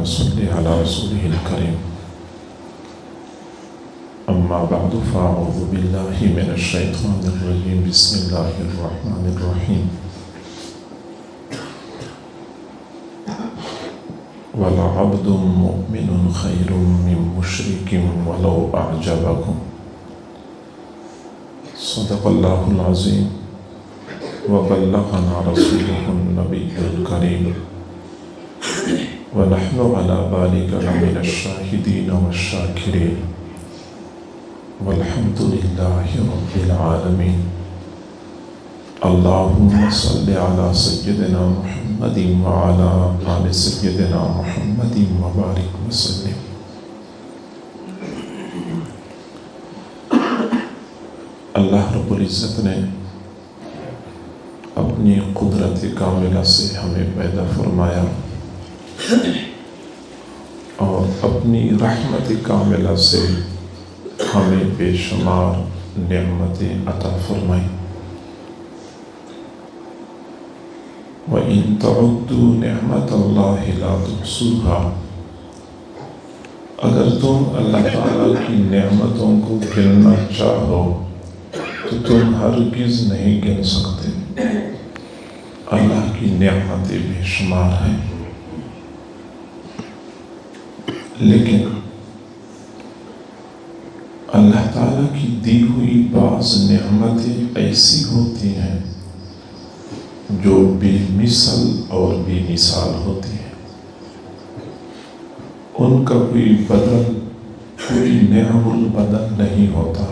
ونصلي على رسوله الكريم أما بعد فأعوذ بالله من الشيطان الرجيم بسم الله الرحمن الرحيم وَلَعَبْدٌ مُؤْمِنٌ خَيْرٌ مِّن مُّشْرِكٍ وَلَوْ أَعْجَبَكُمْ صدق الله العظيم وبلغنا رسوله النبي الكريم ونحن على ذلك لمن الشاهدين والشاكرين والحمد لله رب العالمين اللهم صل على سيدنا محمد وعلى آل سيدنا محمد وبارك وسلم. اللہ رب العزت نے اپنی قدرت کاملہ سے ہمیں پیدا فرمایا اور اپنی رحمت کاملہ سے ہمیں بے شمار نعمتیں عطا فرمائیں. وَإِن تَعُدُّوا نِعْمَةَ اللَّهِ لَا تُحْصُوهَا اگر تم اللہ تعالیٰ کی نعمتوں کو گننا چاہو تو تم ہرگز نہیں گن سکتے. اللہ کی نعمتیں بے شمار ہیں، لیکن اللہ تعالیٰ کی دی ہوئی بعض نعمتیں ایسی ہوتی ہیں جو بے مثل اور بے مثال ہوتی ہیں. ان کا کوئی بدل، کوئی نعم البدل نہیں ہوتا.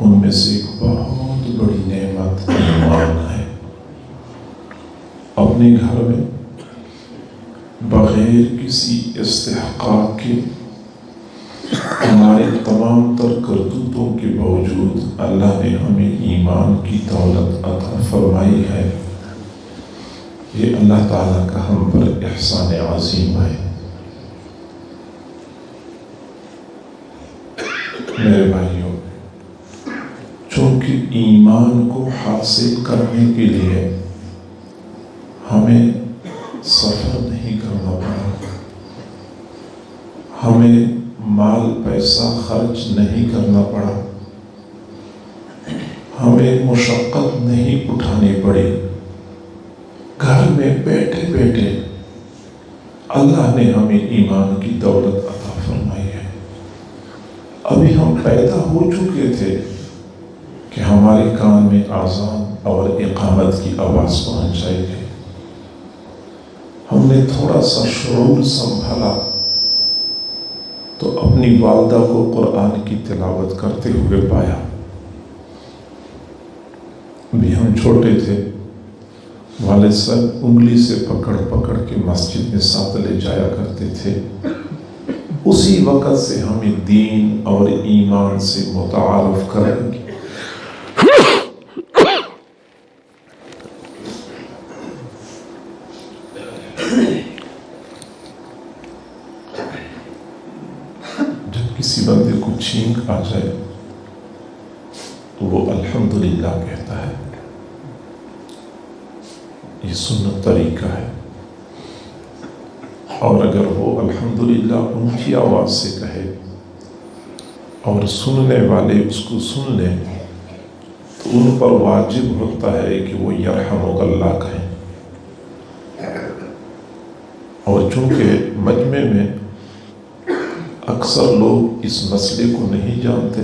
ان میں سے ایک بہت بڑی نعمت ایمان ہے. اپنے گھر میں بغیر کسی استحقاق کے ہمارے تمام تر کرتوتوں کے باوجود اللہ نے ہمیں ایمان کی دولت عطا فرمائی ہے. یہ اللہ تعالیٰ کا ہم پر احسان عظیم ہے. میرے بھائیوں، چونکہ ایمان کو حاصل کرنے کے لیے ہمیں سفر نہیں کرنا پڑا، ہمیں مال پیسہ خرچ نہیں کرنا پڑا، ہمیں مشقت نہیں اٹھانی پڑی. گھر میں بیٹھے بیٹھے اللہ نے ہمیں ایمان کی دولت عطا فرمائی ہے. ابھی ہم پیدا ہو چکے تھے کہ ہمارے کان میں اذان اور اقامت کی آواز پہنچ جائے گی. ہم نے تھوڑا سا شعور سنبھالا تو اپنی والدہ کو قرآن کی تلاوت کرتے ہوئے پایا. بھی ہم چھوٹے تھے، والد صاحب انگلی سے پکڑ پکڑ کے مسجد میں ساتھ لے جایا کرتے تھے. اسی وقت سے ہمیں دین اور ایمان سے متعارف کریں گے. کسی بندے کو چھینک آ جائے تو وہ الحمدللہ کہتا ہے. یہ سنت طریقہ ہے. اور اگر وہ الحمدللہ اونچی آواز سے کہے اور سننے والے اس کو سن لیں تو ان پر واجب ہوتا ہے کہ وہ یرحمک اللہ کہیں. اور چونکہ مجمع میں اکثر لوگ اس مسئلے کو نہیں جانتے،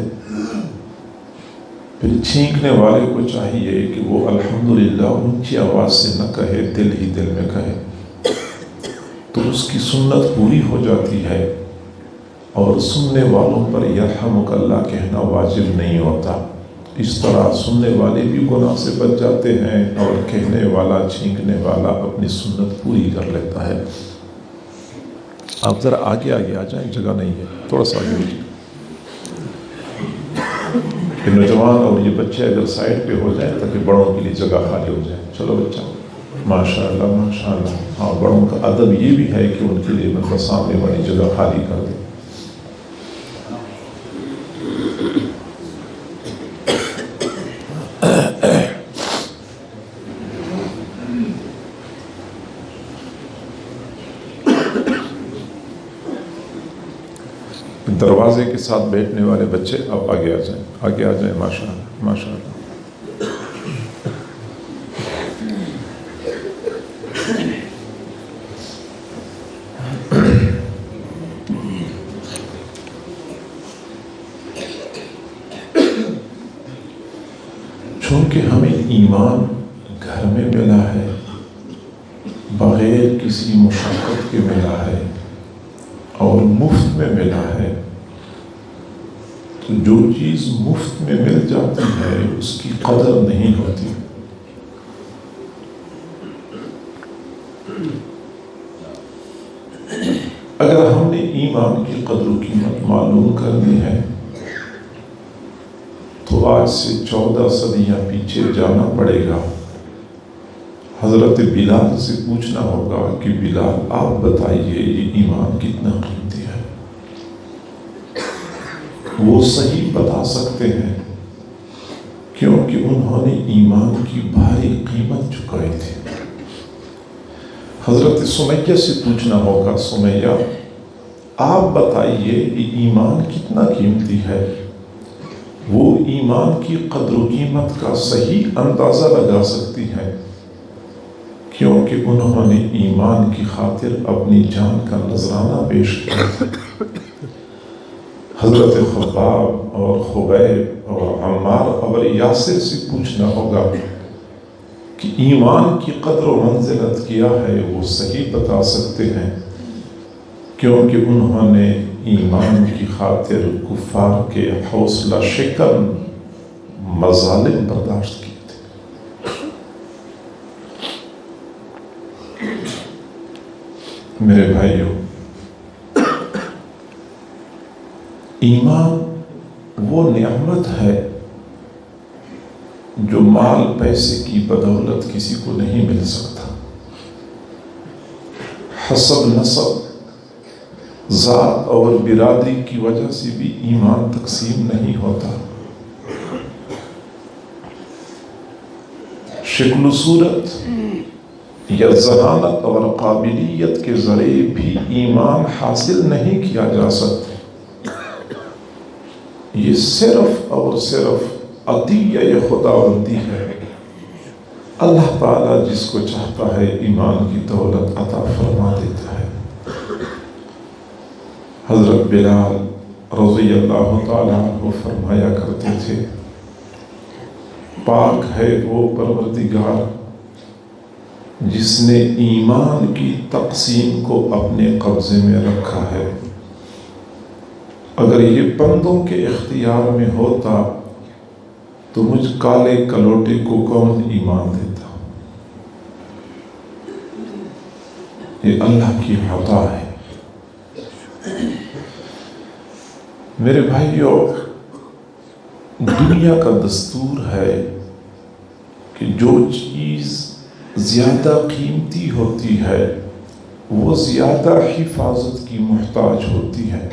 پھر چھینکنے والے کو چاہیے کہ وہ الحمدللہ اونچی آواز سے نہ کہے، دل ہی دل میں کہے، تو اس کی سنت پوری ہو جاتی ہے اور سننے والوں پر یرحمک اللہ کہنا واجب نہیں ہوتا. اس طرح سننے والے بھی گناہ سے بچ جاتے ہیں اور کہنے والا، چھینکنے والا اپنی سنت پوری کر لیتا ہے. آپ ذرا آگے آگے آ جائیں، جگہ نہیں ہے، تھوڑا سا آگے ہوجائیں. یہ نوجوان اور یہ بچے اگر سائڈ پہ ہو جائیں تاکہ بڑوں کے لیے جگہ خالی ہو جائے. چلو بچہ، ماشاء اللہ ماشاء اللہ. ہاں، بڑوں کا ادب یہ بھی ہے کہ ان کے لیے مطلب سامنے بڑی جگہ خالی کر دیں. دروازے کے ساتھ بیٹھنے والے بچے اب آگے آ جائیں، آگے آ جائیں، ماشاء اللہ ماشاء اللہ۔ چونکہ ہمیں ایمان گھر میں ملا ہے، بغیر کسی مشقت کے ملا ہے اور مفت میں ملا ہے، تو جو چیز مفت میں مل جاتی ہے اس کی قدر نہیں ہوتی۔ اگر ہم نے ایمان کی قدر و قیمت معلوم کرنی ہے تو آج سے 14 صدیاں پیچھے جانا پڑے گا۔ حضرت بلال سے پوچھنا ہوگا کہ بلال آپ بتائیے یہ ایمان کتنا قیمتی ہے۔ وہ صحیح بتا سکتے ہیں کیونکہ انہوں نے ایمان کی بھاری قیمت چکائی تھی۔ حضرت سمیہ سے پوچھنا ہوگا، سمیہ آپ بتائیے یہ ایمان کتنا قیمتی ہے۔ وہ ایمان کی قدر و قیمت کا صحیح اندازہ لگا سکتی ہیں کیونکہ انہوں نے ایمان کی خاطر اپنی جان کا نذرانہ پیش کیا تھا۔ حضرت خباب اور خبیب اور عمار اور یاسر سے پوچھنا ہوگا کہ ایمان کی قدر و منزلت کیا ہے، وہ صحیح بتا سکتے ہیں کیونکہ انہوں نے ایمان کی خاطر کفار کے حوصلہ شکن مظالم برداشت کیے تھے۔ میرے بھائیوں، ایمان وہ نعمت ہے جو مال پیسے کی بدولت کسی کو نہیں مل سکتا۔ حسب نسب، ذات اور برادری کی وجہ سے بھی ایمان تقسیم نہیں ہوتا۔ شکل و صورت یا ذہانت اور قابلیت کے ذریعے بھی ایمان حاصل نہیں کیا جا سکتا۔ یہ صرف اور صرف عطیہ خداوندی ہے۔ اللہ تعالیٰ جس کو چاہتا ہے ایمان کی دولت عطا فرما دیتا ہے۔ حضرت بلال رضی اللہ تعالیٰ عنہ فرمایا کرتے تھے، پاک ہے وہ پروردگار جس نے ایمان کی تقسیم کو اپنے قبضے میں رکھا ہے۔ اگر یہ بندوں کے اختیار میں ہوتا تو مجھ کالے کلوٹے کو کون ایمان دیتا۔ یہ اللہ کی عطا ہے۔ میرے بھائیوں، دنیا کا دستور ہے کہ جو چیز زیادہ قیمتی ہوتی ہے وہ زیادہ حفاظت کی محتاج ہوتی ہے۔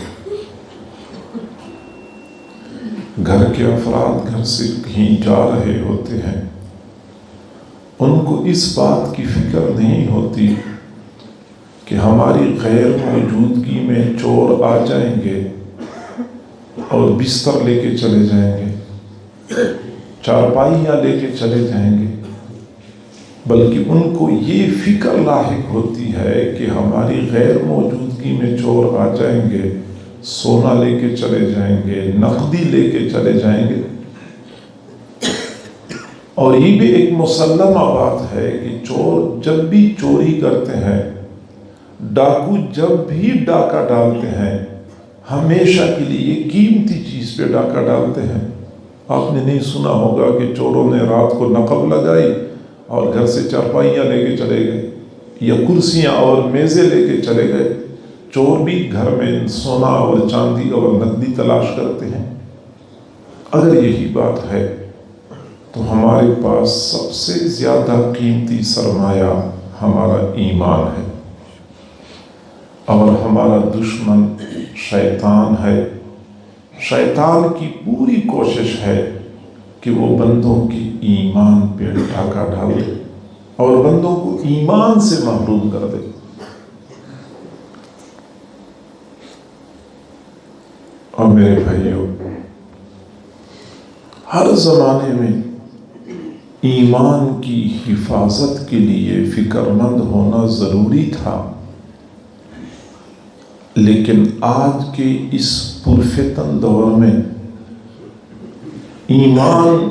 گھر کے افراد گھر سے کہیں جا رہے ہوتے ہیں، ان کو اس بات کی فکر نہیں ہوتی کہ ہماری غیر موجودگی میں چور آ جائیں گے اور بستر لے کے چلے جائیں گے، چارپائیاں لے کے چلے جائیں گے، بلکہ ان کو یہ فکر لاحق ہوتی ہے کہ ہماری غیر موجودگی میں چور آ جائیں گے، سونا لے کے چلے جائیں گے، نقدی لے کے چلے جائیں گے۔ اور یہ بھی ایک مسلمہ بات ہے کہ چور جب بھی چوری کرتے ہیں، ڈاکو جب بھی ڈاکہ ڈالتے ہیں، ہمیشہ کے لیے قیمتی چیز پہ ڈاکہ ڈالتے ہیں۔ آپ نے نہیں سنا ہوگا کہ چوروں نے رات کو نقب لگائی اور گھر سے چارپائیاں لے کے چلے گئے یا کرسیاں اور میزیں لے کے چلے گئے۔ چور بھی گھر میں سونا اور چاندی اور نقدی تلاش کرتے ہیں۔ اگر یہی بات ہے تو ہمارے پاس سب سے زیادہ قیمتی سرمایہ ہمارا ایمان ہے، اور ہمارا دشمن شیطان ہے۔ شیطان کی پوری کوشش ہے کہ وہ بندوں کی ایمان پہ ڈاکہ ڈال دے اور بندوں کو ایمان سے محروم کر دے۔ اور میرے بھائیوں، ہر زمانے میں ایمان کی حفاظت کے لیے فکر مند ہونا ضروری تھا، لیکن آج کے اس پرفتن دور میں ایمان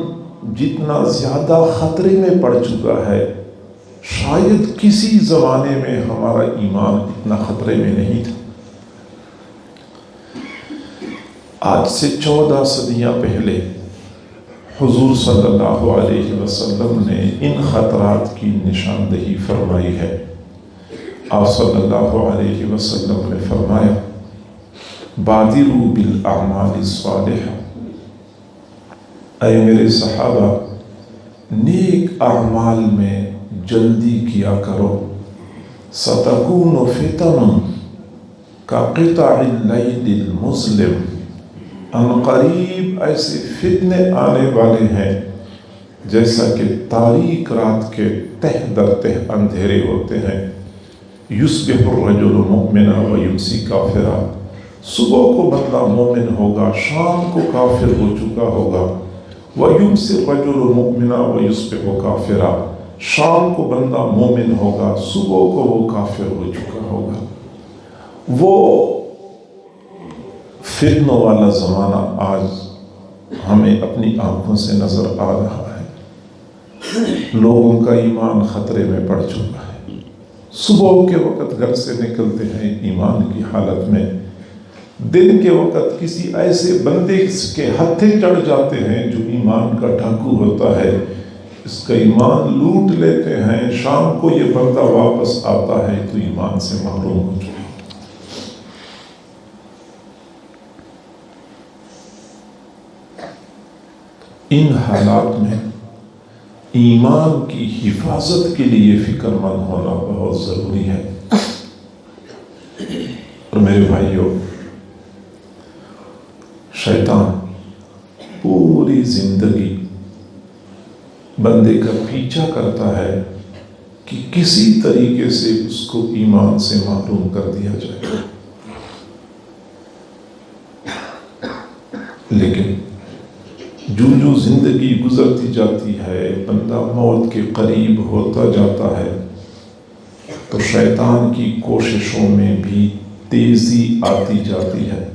جتنا زیادہ خطرے میں پڑ چکا ہے، شاید کسی زمانے میں ہمارا ایمان اتنا خطرے میں نہیں تھا۔ آج سے 14 صدیاں پہلے حضور صلی اللہ علیہ وسلم نے ان خطرات کی نشاندہی فرمائی ہے۔ آپ صلی اللہ علیہ وسلم نے فرمایا، بادروا بالاعمال الصالحہ، اے میرے صحابہ، نیک اعمال میں جلدی کیا کرو، ستکون فتن کقطع اللیل المظلم، ان قریب ایسے فتنے آنے والے ہیں جیسا کہ تاریک رات کے تہ در تہ اندھیرے ہوتے ہیں۔ یصبح الرجل مؤمنا ویمسی کافرا، صبح کو بندہ مومن ہوگا، شام کو کافر ہو چکا ہوگا۔ ویمسی الرجل مؤمنا ویصبح کافرا، شام کو بندہ مومن ہوگا، صبح کو وہ کافر ہو چکا ہوگا۔ وہ فتنوں والا زمانہ آج ہمیں اپنی آنکھوں سے نظر آ رہا ہے۔ لوگوں کا ایمان خطرے میں پڑ چکا ہے۔ صبح کے وقت گھر سے نکلتے ہیں ایمان کی حالت میں، دن کے وقت کسی ایسے بندے کے ہتھے چڑھ جاتے ہیں جو ایمان کا ڈاکو ہوتا ہے، اس کا ایمان لوٹ لیتے ہیں۔ شام کو یہ بندہ واپس آتا ہے تو ایمان سے محروم ہو چکا۔ ان حالات میں ایمان کی حفاظت کے لیے فکر مند ہونا بہت ضروری ہے۔ اور میرے بھائیوں، شیطان پوری زندگی بندے کا پیچھا کرتا ہے کہ کسی طریقے سے اس کو ایمان سے محروم کر دیا جائے، لیکن جو زندگی گزرتی جاتی ہے، بندہ موت کے قریب ہوتا جاتا ہے، تو شیطان کی کوششوں میں بھی تیزی آتی جاتی ہے،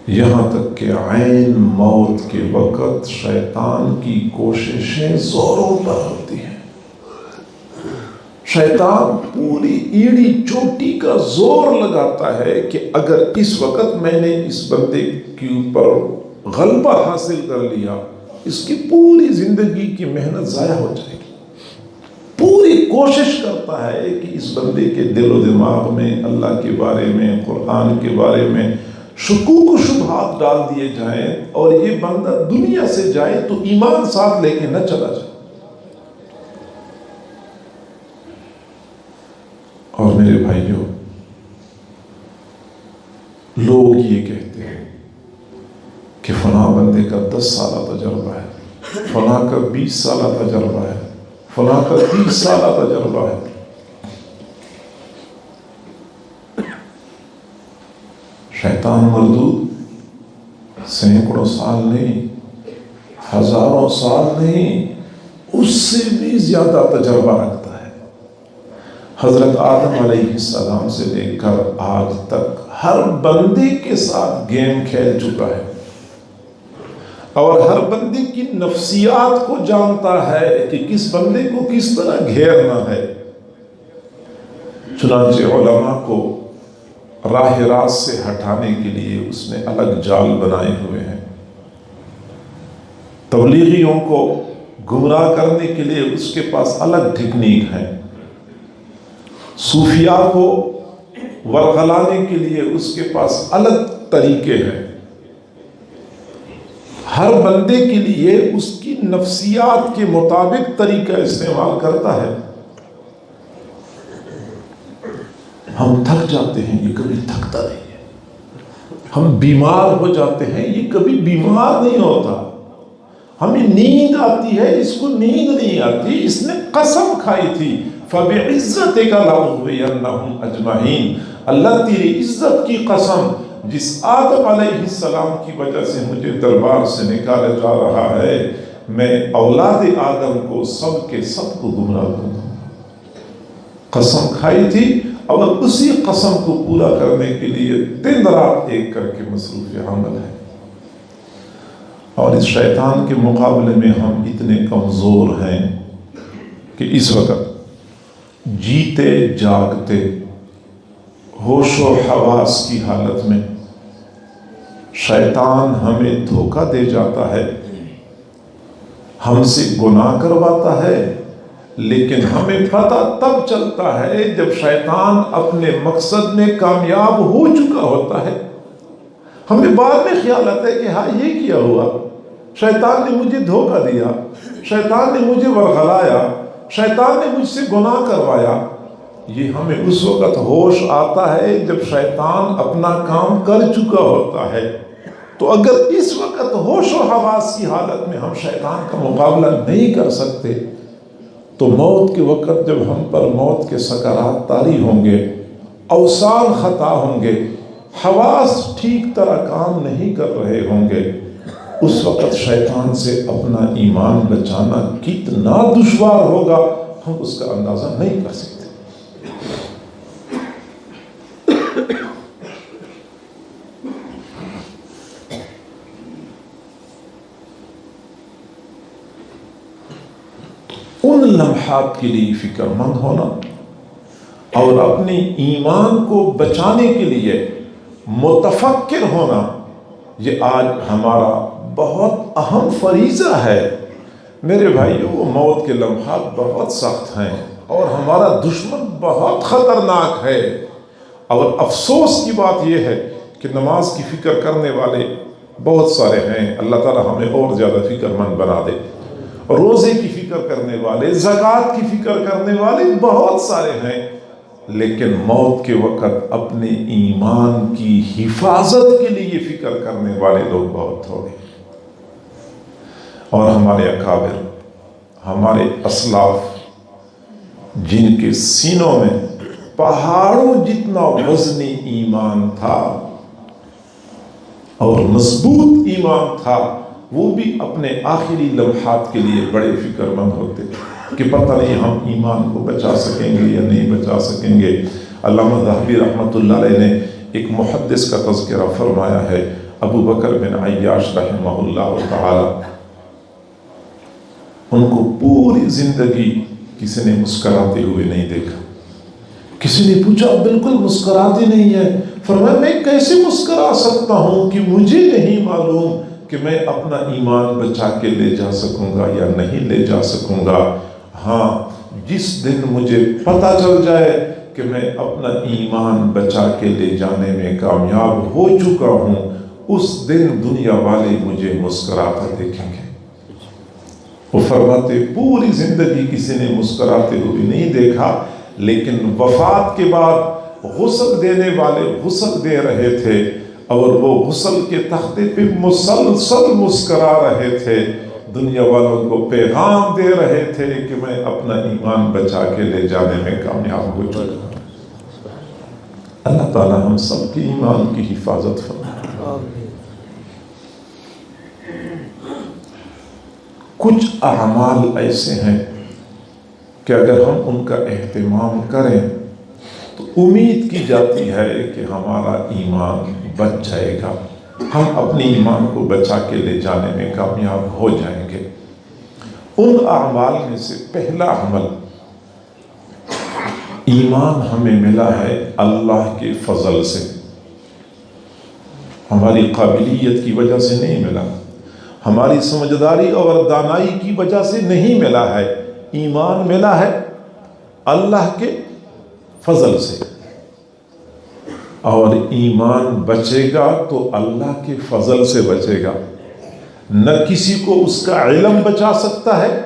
یہاں تک کہ عین موت کے وقت شیطان کی کوششیں زوروں پر ہوتی ہیں۔ شیطان پوری ایڑی چوٹی کا زور لگاتا ہے کہ اگر اس وقت میں نے اس بندے کے اوپر غلبہ حاصل کر لیا، اس کی پوری زندگی کی محنت ضائع ہو جائے گی۔ پوری کوشش کرتا ہے کہ اس بندے کے دل و دماغ میں اللہ کے بارے میں، قرآن کے بارے میں شکوک و شبہات ڈال دیے جائیں، اور یہ بندہ دنیا سے جائے تو ایمان ساتھ لے کے نہ چلا جائے۔ اور میرے بھائیوں، لوگ یہ کہتے ہیں کہ فلاں بندے کا 10 سالہ تجربہ ہے، فلاں کا 20 سالہ تجربہ ہے، فلاں کا 30 سالہ تجربہ ہے۔ شیطان مردود سینکڑوں سال نہیں، ہزاروں سال نہیں، اس سے بھی زیادہ تجربہ رکھتا ہے۔ حضرت آدم علیہ السلام سے لے کر آج تک ہر بندے کے ساتھ گیم کھیل چکا ہے، اور ہر بندے کی نفسیات کو جانتا ہے کہ کس بندے کو کس طرح گھیرنا ہے۔ چنانچہ علماء کو راہ راست سے ہٹانے کے لیے اس نے الگ جال بنائے ہوئے ہیں، تبلیغیوں کو گمراہ کرنے کے لیے اس کے پاس الگ ٹیکنیک ہے، صوفیاء کو ورغلانے کے لیے اس کے پاس الگ طریقے ہیں۔ ہر بندے کے لیے اس کی نفسیات کے مطابق طریقہ استعمال کرتا ہے۔ ہم تھک جاتے ہیں، یہ کبھی تھکتا نہیں ہے۔ ہم بیمار ہو جاتے ہیں، یہ کبھی بیمار نہیں ہوتا۔ ہمیں نیند آتی ہے، اس کو نیند نہیں آتی۔ اس نے قسم کھائی تھی، فَبِعِزَّتِكَ لَأُغْوِيَنَّهُمْ أَجْمَعِينَ، اللہ تیری عزت کی قسم، جس آدم علیہ السلام کی وجہ سے مجھے دربار سے نکالا جا رہا ہے، میں اولاد آدم کو سب کے سب کو گمراہ کر دوں۔ قسم کھائی تھی اور اسی قسم کو پورا کرنے کے لیے دن رات ایک کر کے مصروف عمل ہے۔ اور اس شیطان کے مقابلے میں ہم اتنے کمزور ہیں کہ اس وقت جیتے جاگتے ہوش و حواس کی حالت میں شیطان ہمیں دھوکہ دے جاتا ہے، ہم سے گناہ کرواتا ہے، لیکن ہمیں پتہ تب چلتا ہے جب شیطان اپنے مقصد میں کامیاب ہو چکا ہوتا ہے۔ ہمیں بعد میں خیال آتا ہے کہ ہاں یہ کیا ہوا، شیطان نے مجھے دھوکہ دیا، شیطان نے مجھے ورغلایا، شیطان نے مجھ سے گناہ کروایا۔ یہ ہمیں اس وقت ہوش آتا ہے جب شیطان اپنا کام کر چکا ہوتا ہے۔ تو اگر اس وقت ہوش و حواس کی حالت میں ہم شیطان کا مقابلہ نہیں کر سکتے تو موت کے وقت جب ہم پر موت کے سکرات طاری ہوں گے، اوصال خطا ہوں گے، حواس ٹھیک طرح کام نہیں کر رہے ہوں گے، اس وقت شیطان سے اپنا ایمان بچانا کتنا دشوار ہوگا ہم اس کا اندازہ نہیں کر سکتے۔ ان لمحات کے لیے فکر مند ہونا اور اپنے ایمان کو بچانے کے لیے متفکر ہونا، یہ آج ہمارا بہت اہم فریضہ ہے۔ میرے بھائیو، موت کے لمحات بہت سخت ہیں اور ہمارا دشمن بہت خطرناک ہے، اور افسوس کی بات یہ ہے کہ نماز کی فکر کرنے والے بہت سارے ہیں، اللہ تعالی ہمیں اور زیادہ فکر مند بنا دے۔ روزے کی فکر کرنے والے، زکوٰۃ کی فکر کرنے والے بہت سارے ہیں، لیکن موت کے وقت اپنے ایمان کی حفاظت کے لیے فکر کرنے والے لوگ بہت تھوڑے۔ اور ہمارے اکابر، ہمارے اسلاف، جن کے سینوں میں پہاڑوں جتنا وزنی ایمان تھا اور مضبوط ایمان تھا، وہ بھی اپنے آخری لمحات کے لیے بڑے فکر مند ہوتے کہ پتہ نہیں ہم ایمان کو بچا سکیں گے یا نہیں بچا سکیں گے۔ علامہ ذہبی رحمۃ اللہ علیہ نے ایک محدث کا تذکرہ فرمایا ہے، ابو بکر بن عیاش رحمہ اللہ تعالی، ان کو پوری زندگی کسی نے مسکراتے ہوئے نہیں دیکھا۔ کسی نے پوچھا بالکل مسکراتے نہیں ہے، فرمایا میں کیسے مسکرا سکتا ہوں کہ مجھے نہیں معلوم کہ میں اپنا ایمان بچا کے لے جا سکوں گا یا نہیں لے جا سکوں گا۔ ہاں، جس دن مجھے پتہ چل جائے کہ میں اپنا ایمان بچا کے لے جانے میں کامیاب ہو چکا ہوں، اس دن دنیا والے مجھے مسکراتا دیکھیں گے۔ وہ فرماتے پوری زندگی کسی نے مسکراتے ہوئے نہیں دیکھا، لیکن وفات کے بعد غسل دینے والے غسل دے رہے تھے اور وہ غسل کے تختے پہ مسلسل مسکرا رہے تھے، دنیا والوں کو پیغام دے رہے تھے کہ میں اپنا ایمان بچا کے لے جانے میں کامیاب ہو چکا ہوں۔ اللہ تعالی ہم سب کی ایمان کی حفاظت فرمائے۔ کچھ اعمال ایسے ہیں کہ اگر ہم ان کا اہتمام کریں تو امید کی جاتی ہے کہ ہمارا ایمان بچ جائے گا، ہم اپنی ایمان کو بچا کے لے جانے میں کامیاب ہو جائیں گے۔ ان اعمال میں سے پہلا عمل، ایمان ہمیں ملا ہے اللہ کے فضل سے، ہماری قابلیت کی وجہ سے نہیں ملا، ہماری سمجھداری اور دانائی کی وجہ سے نہیں ملا ہے، ایمان ملا ہے اللہ کے فضل سے۔ اور ایمان بچے گا تو اللہ کے فضل سے بچے گا۔ نہ کسی کو اس کا علم بچا سکتا ہے،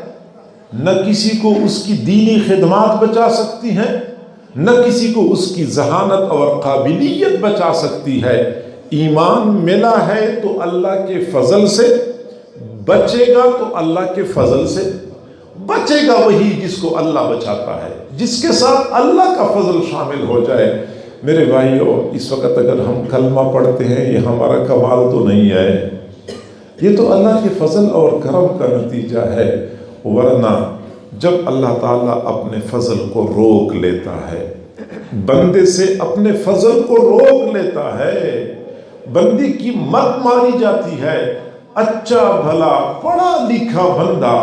نہ کسی کو اس کی دینی خدمات بچا سکتی ہیں، نہ کسی کو اس کی ذہانت اور قابلیت بچا سکتی ہے۔ ایمان ملا ہے تو اللہ کے فضل سے، بچے گا تو اللہ کے فضل سے۔ بچے گا وہی جس کو اللہ بچاتا ہے، جس کے ساتھ اللہ کا فضل شامل ہو جائے۔ میرے بھائیوں، اس وقت اگر ہم کلمہ پڑھتے ہیں یہ ہمارا کمال تو نہیں ہے، یہ تو اللہ کے فضل اور کرم کا نتیجہ ہے، ورنہ جب اللہ تعالیٰ اپنے فضل کو روک لیتا ہے، بندے سے اپنے فضل کو روک لیتا ہے، بندے کی مت ماری جاتی ہے، اچھا بھلا پڑھا لکھا بندہ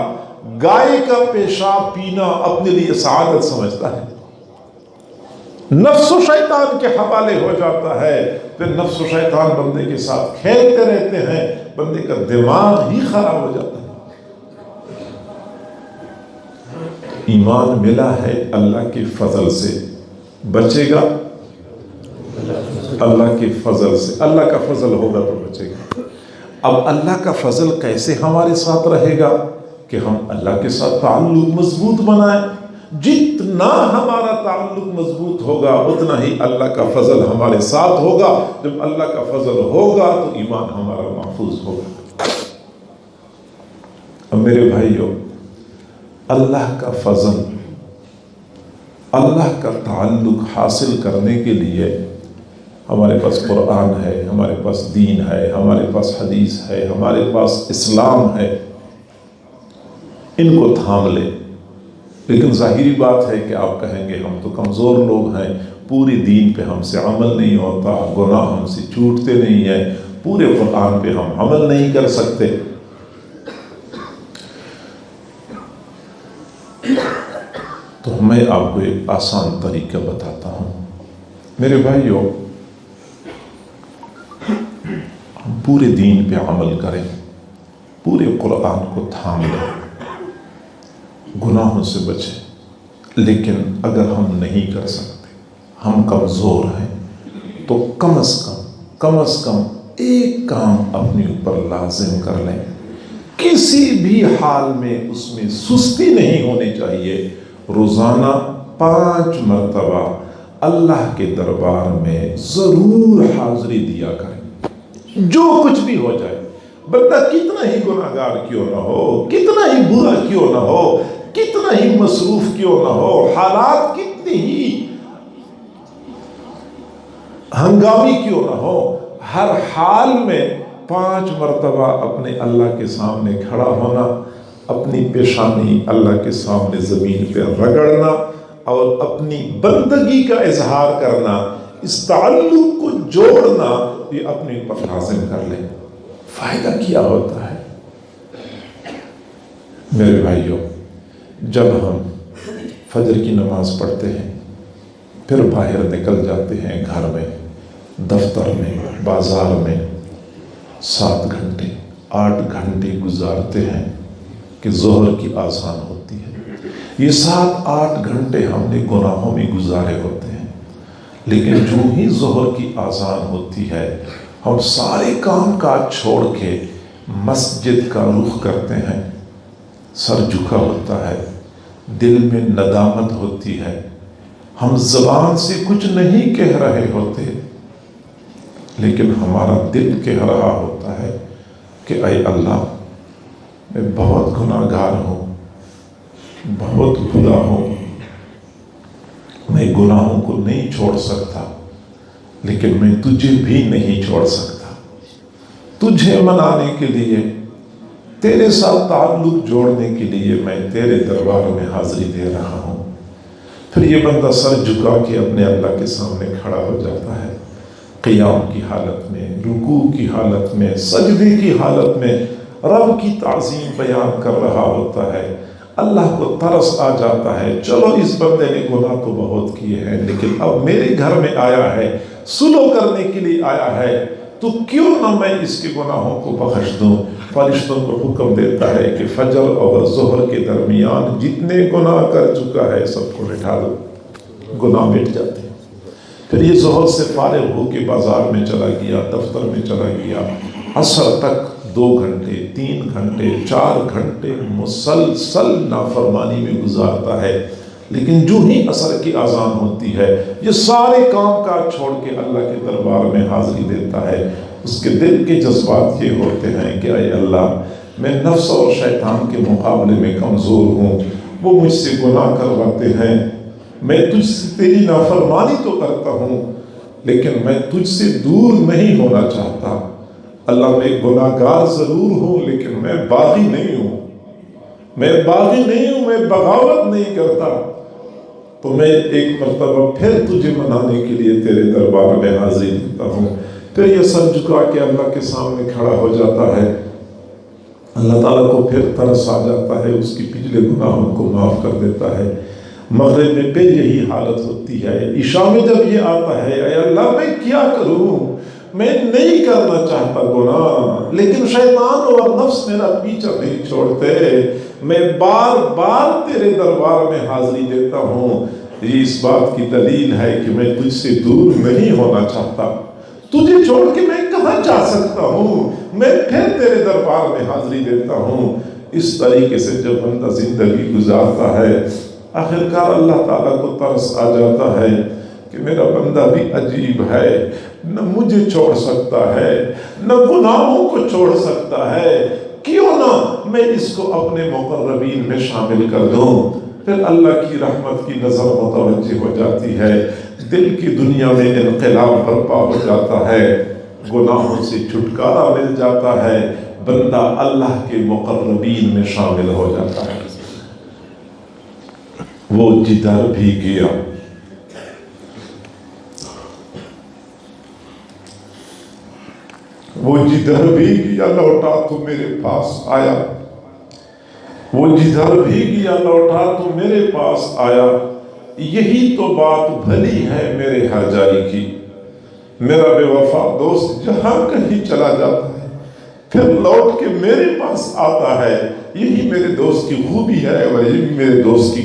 گائے کا پیشاب پینا اپنے لیے سعادت سمجھتا ہے، نفس و شیطان کے حوالے ہو جاتا ہے، پھر نفس و شیطان بندے کے ساتھ کھیلتے رہتے ہیں، بندے کا دماغ ہی خراب ہو جاتا ہے۔ ایمان ملا ہے اللہ کے فضل سے، بچے گا اللہ کے فضل سے، اللہ کا فضل ہوگا تو بچے گا۔ اب اللہ کا فضل کیسے ہمارے ساتھ رہے گا؟ کہ ہم اللہ کے ساتھ تعلق مضبوط بنائیں، جتنا ہمارا تعلق مضبوط ہوگا اتنا ہی اللہ کا فضل ہمارے ساتھ ہوگا، جب اللہ کا فضل ہوگا تو ایمان ہمارا محفوظ ہوگا۔ اب میرے بھائیوں، اللہ کا فضل، اللہ کا تعلق حاصل کرنے کے لیے ہمارے پاس قرآن ہے، ہمارے پاس دین ہے، ہمارے پاس حدیث ہے، ہمارے پاس اسلام ہے، ان کو تھام لے۔ لیکن ظاہری بات ہے کہ آپ کہیں گے ہم تو کمزور لوگ ہیں، پوری دین پہ ہم سے عمل نہیں ہوتا، گناہ ہم سے چھوٹتے نہیں ہیں، پورے قرآن پہ ہم عمل نہیں کر سکتے۔ تو میں آپ کو ایک آسان طریقہ بتاتا ہوں۔ میرے بھائیوں، ہم پورے دین پہ عمل کریں، پورے قرآن کو تھام لیں، گناہوں سے بچیں، لیکن اگر ہم نہیں کر سکتے، ہم کمزور ہیں، تو کم از کم ایک کام اپنے اوپر لازم کر لیں، کسی بھی حال میں اس میں سستی نہیں ہونی چاہیے۔ روزانہ 5 مرتبہ اللہ کے دربار میں ضرور حاضری دیا کریں، جو کچھ بھی ہو جائے، بندہ کتنا ہی گناہگار کیوں نہ ہو، کتنا ہی برا کیوں نہ ہو، کتنا ہی مصروف کیوں نہ ہو، حالات کتنی ہی ہنگامی کیوں نہ ہو، ہر حال میں 5 مرتبہ اپنے اللہ کے سامنے کھڑا ہونا، اپنی پیشانی اللہ کے سامنے زمین پہ رگڑنا اور اپنی بندگی کا اظہار کرنا، اس تعلق کو جوڑنا، یہ اپنے اوپر لازم کر لیں۔ فائدہ کیا ہوتا ہے؟ میرے بھائیوں، جب ہم فجر کی نماز پڑھتے ہیں، پھر باہر نکل جاتے ہیں، گھر میں، دفتر میں، بازار میں، 7 گھنٹے 8 گھنٹے گزارتے ہیں کہ ظہر کی آذان ہوتی ہے۔ یہ 7-8 گھنٹے ہم نے گناہوں میں گزارے ہوتے ہیں، لیکن جو ہی ظہر کی آذان ہوتی ہے، ہم سارے کام کاج چھوڑ کے مسجد کا رخ کرتے ہیں، سر جھکا ہوتا ہے، دل میں ندامت ہوتی ہے، ہم زبان سے کچھ نہیں کہہ رہے ہوتے، لیکن ہمارا دل کہہ رہا ہوتا ہے کہ اے اللہ، میں بہت گناہگار ہوں، بہت برا ہوں، میں گناہوں کو نہیں چھوڑ سکتا، لیکن میں تجھے بھی نہیں چھوڑ سکتا۔ تجھے منانے کے لیے، تیرے ساتھ تعلق جوڑنے کے لیے میں تیرے دربار میں حاضری دے رہا ہوں۔ پھر یہ بندہ سر جھکا کے اپنے اللہ کے سامنے کھڑا ہو جاتا ہے، قیام کی حالت میں، رکوع کی حالت میں، سجدے کی حالت میں رب کی تعظیم بیان کر رہا ہوتا ہے۔ اللہ کو ترس آ جاتا ہے، چلو اس بندے نے گناہ تو بہت کیے ہیں، لیکن اب میرے گھر میں آیا ہے، صلح کرنے کے لیے آیا ہے، تو کیوں نہ میں اس کے گناہوں کو بخش دوں۔ فرشتوں کو حکم دیتا ہے کہ فجر اور ظہر کے درمیان جتنے گناہ کر چکا ہے سب کو مٹا دو، گناہ مٹ جاتے ہیں۔ پھر یہ ظہر سے فارغ ہو کے بازار میں چلا گیا، دفتر میں چلا گیا، عصر تک 2 گھنٹے 3 گھنٹے 4 گھنٹے مسلسل نافرمانی میں گزارتا ہے، لیکن جو ہی عصر کی اذان ہوتی ہے، یہ سارے کام کاج چھوڑ کے اللہ کے دربار میں حاضری دیتا ہے۔ اس کے دل کے جذبات یہ ہوتے ہیں کہ اے اللہ، میں نفس اور شیطان کے مقابلے میں کمزور ہوں، وہ مجھ سے گناہ کرواتے ہیں، میں تجھ سے تیری نافرمانی تو کرتا ہوں، لیکن میں تجھ سے دور نہیں ہونا چاہتا۔ اللہ میں گناہگار ضرور ہوں لیکن میں باغی نہیں ہوں، میں باغی نہیں ہوں، میں بغاوت نہیں کرتا۔ تو میں ایک مرتبہ پھر تجھے منانے کے لیے تیرے دربار میں حاضری دیتا ہوں۔ پھر یہ سر جھکا کے اللہ کے سامنے کھڑا ہو جاتا ہے۔ اللہ تعالیٰ کو پھر ترس آ جاتا ہے، اس کی پچھلے گناہوں کو معاف کر دیتا ہے۔ مغرب میں پھر یہی حالت ہوتی ہے۔ عشاء میں جب یہ آتا ہے، اے اللہ میں کیا کروں، میں نہیں کرنا چاہتا گناہ، لیکن شیطان اور نفس میرا پیچھا نہیں چھوڑتے، میں بار بار تیرے دربار میں حاضری دیتا ہوں۔ یہ اس بات کی دلیل ہے کہ میں تجھ سے دور نہیں ہونا چاہتا، تجھے چھوڑ کے میں کہاں جا سکتا ہوں، میں پھر تیرے دربار میں حاضری دیتا ہوں۔ اس طریقے سے جب بندہ زندگی گزارتا ہے، آخرکار اللہ تعالیٰ کو ترس آ جاتا ہے کہ میرا بندہ بھی عجیب ہے، نہ مجھے چھوڑ سکتا ہے، نہ گناہوں کو چھوڑ سکتا ہے، کیوں نہ میں اس کو اپنے مقربین میں شامل کر دوں۔ پھر اللہ کی رحمت کی نظر متوجہ ہو جاتی ہے، دل کی دنیا میں انقلاب برپا ہو جاتا ہے، گناہوں سے چھٹکارا مل جاتا ہے، بندہ اللہ کے مقربین میں شامل ہو جاتا ہے۔ وہ جدھر بھی گیا وہ جدھر بھی گیا لوٹا تو میرے پاس آیا، وہ جدھر بھی گیا لوٹا تو میرے پاس آیا، یہی تو بات بھلی ہے میرے ہرجائی کی، میرا بے وفا دوست جہاں کہیں چلا جاتا ہے پھر لوٹ کے میرے پاس آتا ہے، یہی میرے دوست کی خوبی ہے اور یہی میرے دوست کی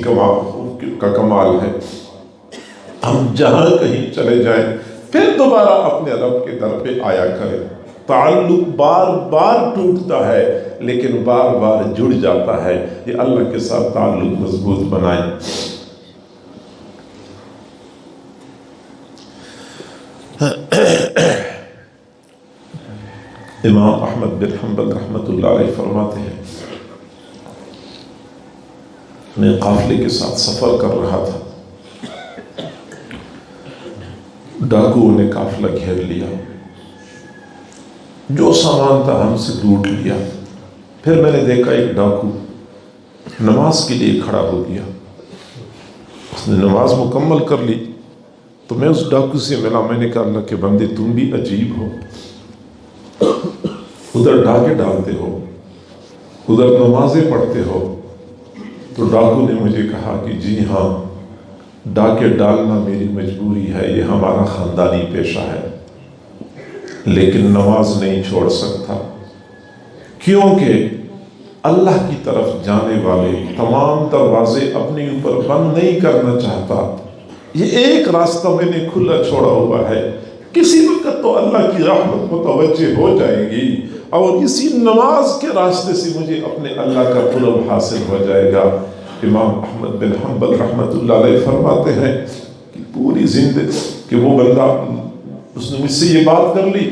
کا کمال ہے۔ ہم جہاں کہیں چلے جائیں پھر دوبارہ اپنے رب کے در پہ آیا کریں۔ تعلق بار بار ٹوٹتا ہے لیکن بار بار جڑ جاتا ہے، یہ اللہ کے ساتھ تعلق مضبوط بنائیں۔ امام احمد بن حنبل رحمۃ اللہ علیہ فرماتے ہیں، میں قافلے کے ساتھ سفر کر رہا تھا، ڈاکوؤں نے قافلہ گھیر لیا، جو سامان تھا ہم سے لوٹ لیا۔ پھر میں نے دیکھا ایک ڈاکو نماز کے لیے کھڑا ہو گیا، اس نے نماز مکمل کر لی تو میں اس ڈاکو سے ملا، میں نے کہا اللہ کے بندے تم بھی عجیب ہو، ادھر ڈاکے ڈالتے ہو، ادھر نمازیں پڑھتے ہو۔ تو ڈاکو نے مجھے کہا کہ جی ہاں، ڈاکے ڈالنا میری مجبوری ہے، یہ ہمارا خاندانی پیشہ ہے، لیکن نماز نہیں چھوڑ سکتا، کیونکہ اللہ کی طرف جانے والے تمام دروازے اپنے اوپر بند نہیں کرنا چاہتا، یہ ایک راستہ میں نے کھلا چھوڑا ہوا ہے، کسی وقت تو اللہ کی رحمت متوجہ ہو جائے گی اور اسی نماز کے راستے سے مجھے اپنے اللہ کا قرب حاصل ہو جائے گا۔ امام احمد بن حنبل رحمۃ اللہ علیہ فرماتے ہیں کہ پوری زندگی کہ وہ بندہ اس نے مجھ سے یہ بات کر لی،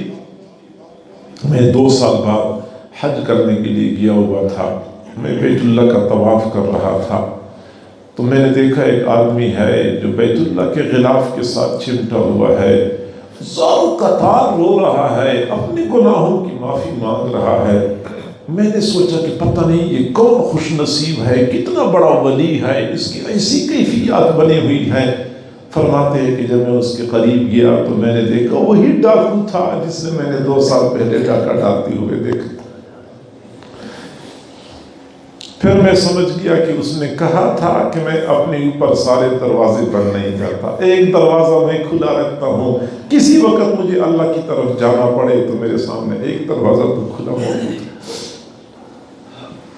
میں 2 سال بعد حج کرنے کے لیے گیا ہوا تھا، میں بیت اللہ کا طواف کر رہا تھا، تو میں نے دیکھا ایک آدمی ہے جو بیت اللہ کے غلاف کے ساتھ چمٹا ہوا ہے، زارو قطار رو رہا ہے، اپنے گناہوں کی معافی مانگ رہا ہے۔ میں نے سوچا کہ پتہ نہیں یہ کون خوش نصیب ہے، کتنا بڑا ولی ہے، اس کی ایسی کیفیات بنی ہوئی ہے۔ فرماتے ہیں کہ جب میں اس کے قریب گیا تو میں نے دیکھا وہی ڈاکو تھا جس نے میں نے 2 سال پہلے ڈاکہ ڈالتے ہوئے دیکھا۔ پھر میں سمجھ گیا کہ اس نے کہا تھا کہ میں اپنے اوپر سارے دروازے بند نہیں کرتا، ایک دروازہ میں کھلا رکھتا ہوں، کسی وقت مجھے اللہ کی طرف جانا پڑے تو میرے سامنے ایک دروازہ تو کھلا موجود ہے۔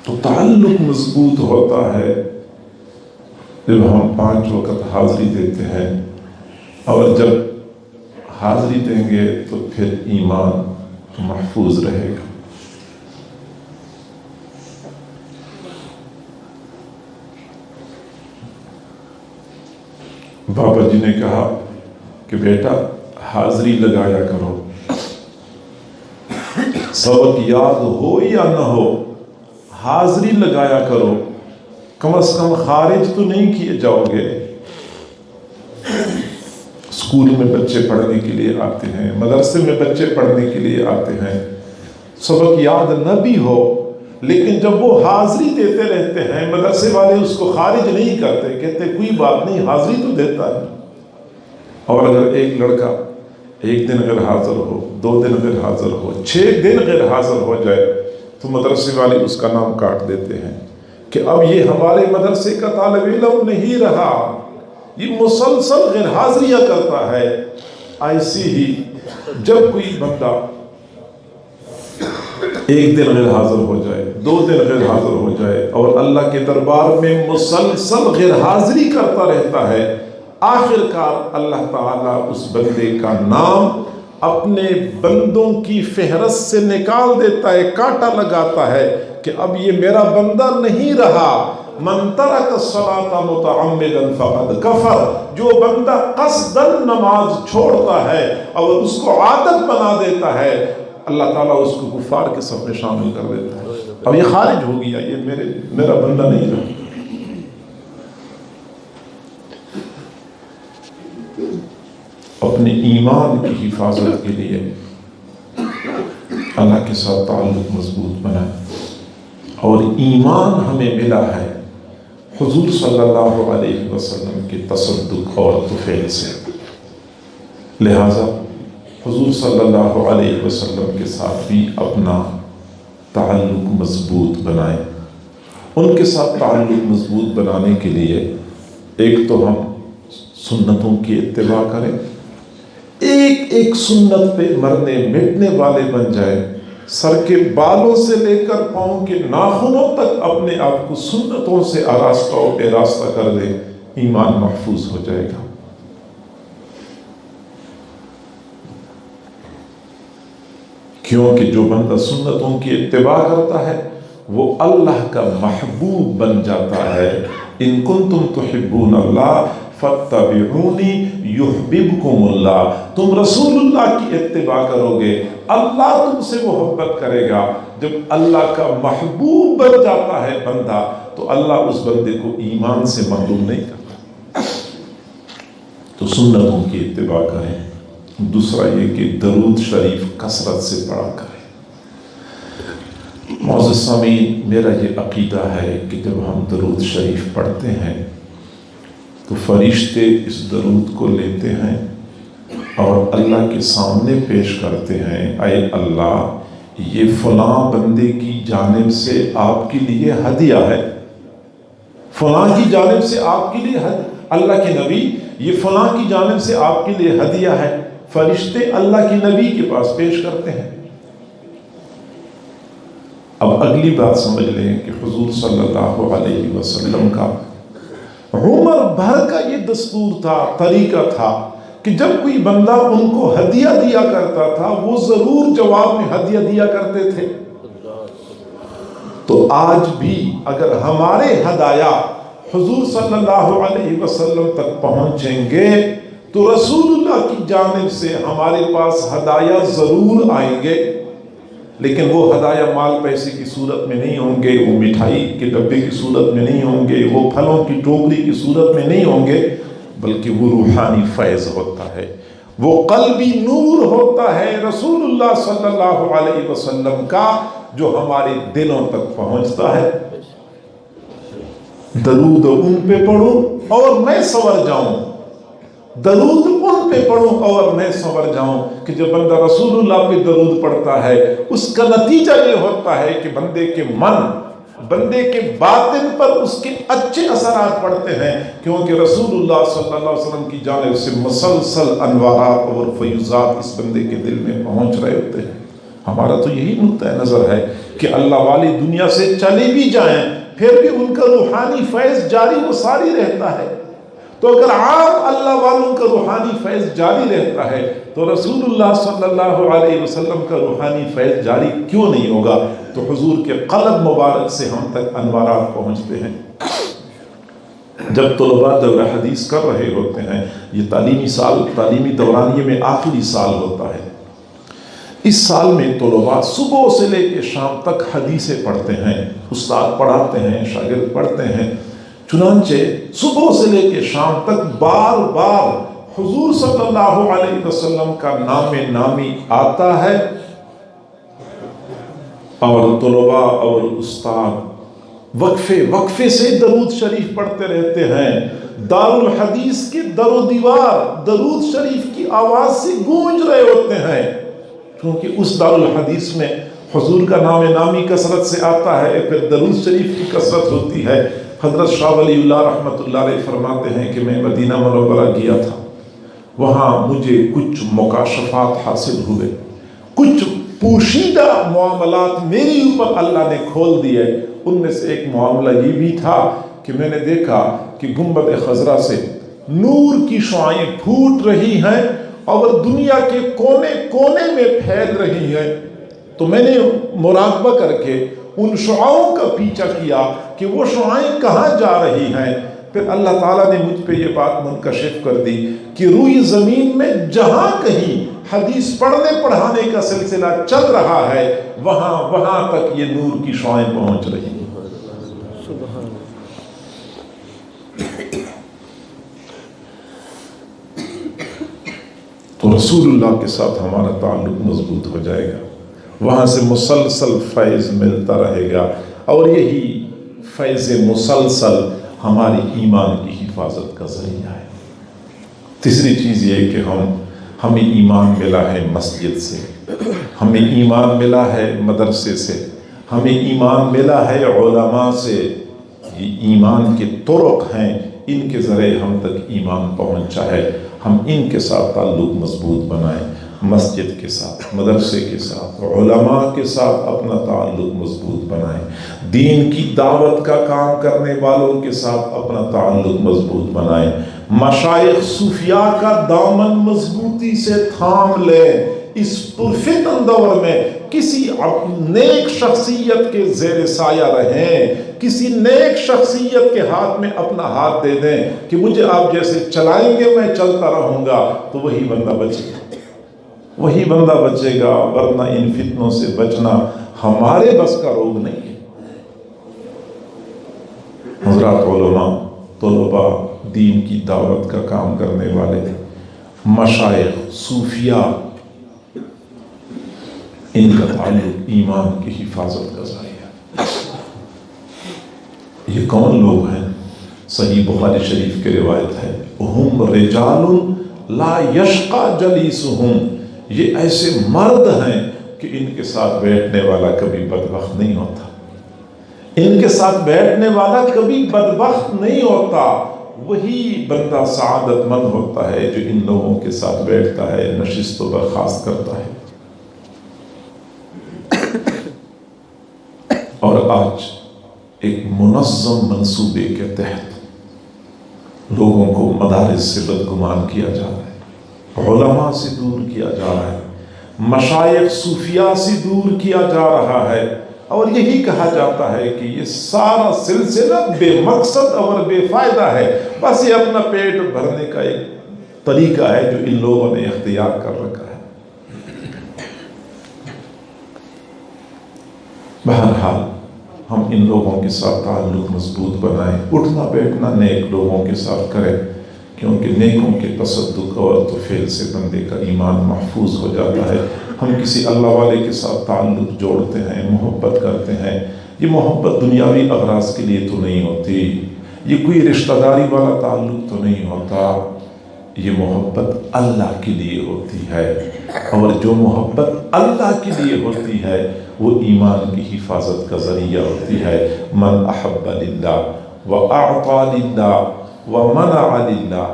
تو تعلق مضبوط ہوتا ہے جب ہم 5 وقت حاضری دیتے ہیں، اور جب حاضری دیں گے تو پھر ایمان محفوظ رہے گا۔ بابا جی نے کہا کہ بیٹا حاضری لگایا کرو، سبق یاد ہو یا نہ ہو حاضری لگایا کرو، کم از کم خارج تو نہیں کیے جاؤ گے۔ اسکول میں بچے پڑھنے کے لیے آتے ہیں، مدرسے میں بچے پڑھنے کے لیے آتے ہیں، سبق یاد نہ بھی ہو لیکن جب وہ حاضری دیتے رہتے ہیں مدرسے والے اس کو خارج نہیں کرتے، کہتے کوئی بات نہیں حاضری تو دیتا ہے۔ اور اگر ایک لڑکا ایک دن اگر حاضر ہو، 2 دن اگر حاضر ہو، 6 دن اگر حاضر ہو جائے تو مدرسے والے اس کا نام کاٹ دیتے ہیں کہ اب یہ ہمارے مدرسے کا طالب علم نہیں رہا، یہ مسلسل غیر حاضریاں کرتا ہے۔ ایسی ہی جب کوئی بندہ ایک دن غیر حاضر ہو جائے، 2 دن غیر حاضر ہو جائے اور اللہ کے دربار میں مسلسل غیر حاضری کرتا رہتا ہے، آخر کار اللہ تعالیٰ اس بندے کا نام اپنے بندوں کی فہرست سے نکال دیتا ہے، کانٹا لگاتا ہے کہ اب یہ میرا بندہ نہیں رہا۔ من ترک الصلاۃ متعمدا فقد کفر، جو بندہ قصداً نماز چھوڑتا ہے اور اس کو عادت بنا دیتا ہے، اللہ تعالیٰ اس کو کفار کے صف میں شامل کر دیتا ہے۔ اب یہ خارج ہو گیا، یہ میرا بندہ نہیں رہا۔ اپنے ایمان کی حفاظت کے لیے اللہ کے ساتھ تعلق مضبوط بنائیں، اور ایمان ہمیں ملا ہے حضور صلی اللہ علیہ وسلم کے تصدق اور طفیل سے، لہذا حضور صلی اللہ علیہ وسلم کے ساتھ بھی اپنا تعلق مضبوط بنائیں۔ ان کے ساتھ تعلق مضبوط بنانے کے لیے ایک تو ہم سنتوں کی اتباع کریں، ایک سنت پہ مرنے مٹنے والے بن جائیں، سر کے بالوں سے لے کر پاؤں کے ناخنوں تک اپنے آپ کو سنتوں سے آراستہ و بے راستہ کر دیں، ایمان محفوظ ہو جائے گا۔ کیونکہ جو بندہ سنتوں کی اتباع کرتا ہے وہ اللہ کا محبوب بن جاتا ہے۔ ان کنتم تحبون اللہ فاتبعونی یحببکم اللہ، تم رسول اللہ کی اتباع کرو گے اللہ تم سے محبت کرے گا۔ جب اللہ کا محبوب بن جاتا ہے بندہ تو اللہ اس بندے کو ایمان سے محروم نہیں کرتا۔ تو سنتوں کی اتباع کریں۔ دوسرا یہ کہ درود شریف کثرت سے پڑھا کریں۔ معزز سامعین، میرا یہ عقیدہ ہے کہ جب ہم درود شریف پڑھتے ہیں تو فرشتے اس درود کو لیتے ہیں اور اللہ کے سامنے پیش کرتے ہیں، اے اللہ یہ فلاں بندے کی جانب سے آپ کے لیے ہدیہ ہے، فلاں کی جانب سے آپ کے لیے اللہ کے نبی یہ فلاں کی جانب سے آپ کے لیے ہدیہ ہے۔ فرشتے اللہ کے نبی کے پاس پیش کرتے ہیں۔ اب اگلی بات سمجھ لیں کہ حضور صلی اللہ علیہ وسلم کا عمر بھر کا یہ دستور تھا، طریقہ تھا کہ جب کوئی بندہ ان کو ہدیہ دیا کرتا تھا وہ ضرور جواب میں ہدیہ دیا کرتے تھے۔ تو آج بھی اگر ہمارے ہدایہ حضور صلی اللہ علیہ وسلم تک پہنچیں گے تو رسول اللہ کی جانب سے ہمارے پاس ہدایہ ضرور آئیں گے، لیکن وہ ہدایہ مال پیسے کی صورت میں نہیں ہوں گے، وہ مٹھائی کے ڈبے کی صورت میں نہیں ہوں گے، وہ پھلوں کی ٹوکری کی صورت میں نہیں ہوں گے، بلکہ وہ روحانی فیض ہوتا ہے، وہ قلبی نور ہوتا ہے رسول اللہ صلی اللہ علیہ وسلم کا، جو ہمارے دلوں تک پہنچتا ہے۔ درود ان پہ پڑھوں اور میں سنور جاؤں، درود ان پہ پڑھوں اور میں سنور جاؤں کہ جب بندہ رسول اللہ پہ درود پڑھتا ہے اس کا نتیجہ یہ ہوتا ہے کہ بندے کے من، بندے کے باطن پر اس کے اچھے اثرات پڑتے ہیں، کیونکہ رسول اللہ صلی اللہ علیہ وسلم کی جانب سے مسلسل انوارات اور فیوزات اس بندے کے دل میں پہنچ رہے ہوتے ہیں۔ ہمارا تو یہی نقطہ نظر ہے کہ اللہ والی دنیا سے چلے بھی جائیں پھر بھی ان کا روحانی فیض جاری و ساری رہتا ہے۔ تو اگر عام اللہ والوں کا روحانی فیض جاری رہتا ہے تو رسول اللہ صلی اللہ علیہ وسلم کا روحانی فیض جاری کیوں نہیں ہوگا؟ تو حضور کے قلب مبارک سے ہم تک انوارات پہنچتے ہیں۔ جب طلباء دورہ حدیث کر رہے ہوتے ہیں، یہ تعلیمی دورانیے میں آخری سال ہوتا ہے، اس سال میں طلباء صبح سے لے کے شام تک حدیثیں پڑھتے ہیں، استاد پڑھاتے ہیں، شاگرد پڑھتے ہیں، چنانچہ صبح سے لے کے شام تک بار بار حضور صلی اللہ علیہ وسلم کا نام نامی آتا ہے اور طلباء اور استاد وقفے سے درود شریف پڑھتے رہتے ہیں، دارالحدیث کے در و دیوار درود شریف کی آواز سے گونج رہے ہوتے ہیں، کیونکہ اس دارالحدیث میں حضور کا نام نامی کثرت سے آتا ہے، پھر درود شریف کی کثرت ہوتی ہے۔ حضرت شاہ ولی اللہ رحمۃ اللہ علیہ فرماتے ہیں کہ میں مدینہ منورہ گیا تھا، وہاں مجھے کچھ مکاشفات حاصل ہوئے، کچھ پوشیدہ معاملات میری اوپر اللہ نے کھول دیے۔ ان میں سے ایک معاملہ یہ بھی تھا کہ میں نے دیکھا کہ گنبد خضرا سے نور کی شعاعیں پھوٹ رہی ہیں اور دنیا کے کونے کونے میں پھیل رہی ہیں۔ تو میں نے مراقبہ کر کے ان شعاعوں کا پیچھا کیا کہ وہ شعاعیں کہاں جا رہی ہیں۔ پھر اللہ تعالیٰ نے مجھ پہ یہ بات منکشف کر دی کہ روئی زمین میں جہاں کہیں حدیث پڑھنے پڑھانے کا سلسلہ چل رہا ہے وہاں تک یہ نور کی شعاعیں پہنچ رہی ہیں۔ تو رسول اللہ کے ساتھ ہمارا تعلق مضبوط ہو جائے گا، وہاں سے مسلسل فیض ملتا رہے گا، اور یہی فیض مسلسل ہماری ایمان کی حفاظت کا ذریعہ ہے۔ تیسری چیز یہ کہ ہمیں ایمان ملا ہے مسجد سے، ہمیں ایمان ملا ہے مدرسے سے، ہمیں ایمان ملا ہے علماء سے۔ یہ ایمان کے طرق ہیں، ان کے ذریعے ہم تک ایمان پہنچا ہے۔ ہم ان کے ساتھ تعلق مضبوط بنائیں، مسجد کے ساتھ، مدرسے کے ساتھ، علماء کے ساتھ اپنا تعلق مضبوط بنائیں، دین کی دعوت کا کام کرنے والوں کے ساتھ اپنا تعلق مضبوط بنائیں، مشائخ صوفیاء کا دامن مضبوطی سے تھام لیں۔ اس پرفتن دور میں کسی نیک شخصیت کے زیر سایہ رہیں، کسی نیک شخصیت کے ہاتھ میں اپنا ہاتھ دے دیں کہ مجھے آپ جیسے چلائیں گے میں چلتا رہوں گا، تو وہی بندہ بچے گا، وہی بندہ بچے گا، ورنہ ان فتنوں سے بچنا ہمارے بس کا روگ نہیں ہے۔ حضرات علماء، طلباء، دین کی دعوت کا کام کرنے والے، مشائخ، صوفیاء، ان کا تعلق ایمان کی حفاظت کا ذریعہ۔ یہ کون لوگ ہیں؟ صحیح بخاری شریف کی روایت ہے، ہم رجال لا یشقى جلیسہم، یہ ایسے مرد ہیں کہ ان کے ساتھ بیٹھنے والا کبھی بدبخت نہیں ہوتا، ان کے ساتھ بیٹھنے والا کبھی بدبخت نہیں ہوتا۔ وہی بندہ سعادت مند ہوتا ہے جو ان لوگوں کے ساتھ بیٹھتا ہے، نشست و برخاست کرتا ہے۔ اور آج ایک منظم منصوبے کے تحت لوگوں کو مدارس سے بدگمان کیا جا رہا ہے، علماء سے دور کیا جا رہا ہے، مشائخ صوفیاء سے دور کیا جا رہا ہے، اور یہی کہا جاتا ہے کہ یہ سارا سلسلہ بے مقصد اور بے فائدہ ہے، بس یہ اپنا پیٹ بھرنے کا ایک طریقہ ہے جو ان لوگوں نے اختیار کر رکھا ہے۔ بہرحال ہم ان لوگوں کے ساتھ تعلق مضبوط بنائیں، اٹھنا بیٹھنا نیک لوگوں کے ساتھ کریں، کیونکہ نیکوں کے تصدق اور توفیل سے بندے کا ایمان محفوظ ہو جاتا ہے۔ ہم کسی اللہ والے کے ساتھ تعلق جوڑتے ہیں، محبت کرتے ہیں، یہ محبت دنیاوی اغراض کے لیے تو نہیں ہوتی، یہ کوئی رشتہ داری والا تعلق تو نہیں ہوتا، یہ محبت اللہ کے لیے ہوتی ہے، اور جو محبت اللہ کے لیے ہوتی ہے وہ ایمان کی حفاظت کا ذریعہ ہوتی ہے۔ من احب للہ واعطى للہ ومنع للہ،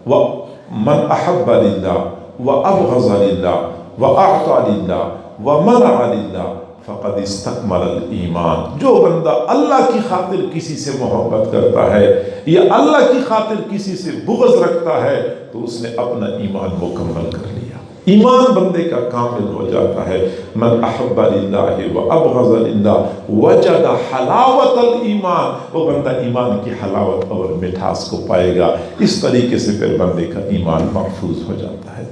ومن احب للہ وابغض للہ واعطى للہ ومنع للہ فقد استکمل الایمان۔ جو بندہ اللہ کی خاطر کسی سے محبت کرتا ہے یا اللہ کی خاطر کسی سے بغض رکھتا ہے تو اس نے اپنا ایمان مکمل کر لیا، ایمان بندے کا کامل ہو جاتا ہے۔ من احب للہ وابغض للہ وجد حلاوت الایمان، وہ بندہ ایمان کی حلاوت اور مٹھاس کو پائے گا۔ اس طریقے سے پھر بندے کا ایمان محفوظ ہو جاتا ہے۔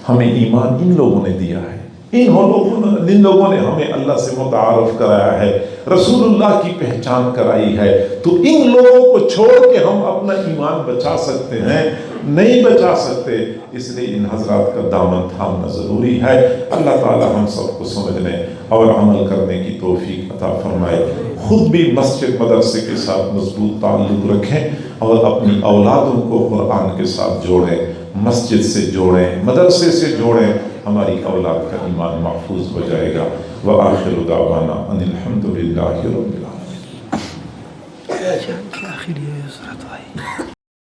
ہمیں ایمان ان لوگوں نے دیا ہے جن لوگوں نے ہمیں اللہ سے متعارف کرایا ہے، رسول اللہ کی پہچان کرائی ہے، تو ان لوگوں کو چھوڑ کے ہم اپنا ایمان بچا سکتے ہیں؟ نہیں بچا سکتے۔ اس لیے ان حضرات کا دامن تھامنا ضروری ہے۔ اللہ تعالی ہم سب کو سمجھنے اور عمل کرنے کی توفیق عطا فرمائے۔ خود بھی مسجد مدرسے کے ساتھ مضبوط تعلق رکھیں اور اپنی اولادوں کو قرآن کے ساتھ جوڑیں، مسجد سے جوڑیں، مدرسے سے جوڑیں، ہماری اولاد کا ایمان محفوظ ہو جائے گا۔ وآخر دعوانا ان الحمد للہ رب العالمین۔ آخری حضرت بھائی